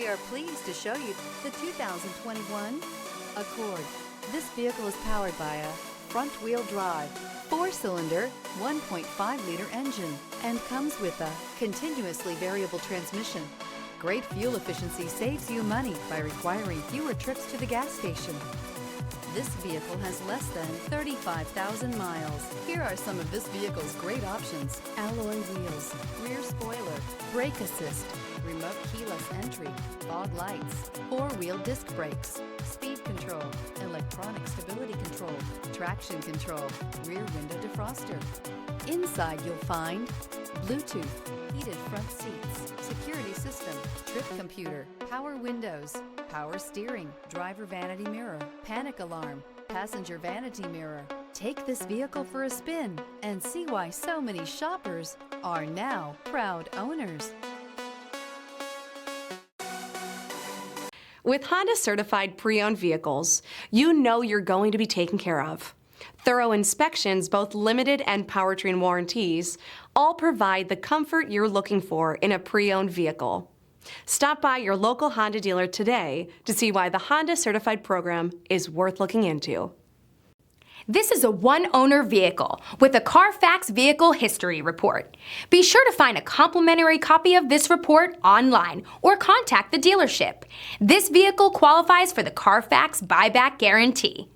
We are pleased to show you the 2021 Accord. This vehicle is powered by a front-wheel drive, 4-cylinder, 1.5-liter engine, and comes with a continuously variable transmission. Great fuel efficiency saves you money by requiring fewer trips to the gas station. This vehicle has less than 35,000 miles. Here are some of this vehicle's great options: alloy wheels, rear spoiler, brake assist, remote keyless entry, fog lights, 4-wheel disc brakes, speed control, electronic stability control, traction control, rear window defroster. Inside you'll find Bluetooth, heated front seats, security system, trip computer, power windows, power steering, driver vanity mirror, panic alarm, passenger vanity mirror. Take this vehicle for a spin and see why so many shoppers are now proud owners. With Honda certified pre-owned vehicles, you know you're going to be taken care of. Thorough inspections, both limited and powertrain warranties, all provide the comfort you're looking for in a pre-owned vehicle. Stop by your local Honda dealer today to see why the Honda certified program is worth looking into. This is a one-owner vehicle with a Carfax Vehicle History Report. Be sure to find a complimentary copy of this report online or contact the dealership. This vehicle qualifies for the Carfax Buyback Guarantee.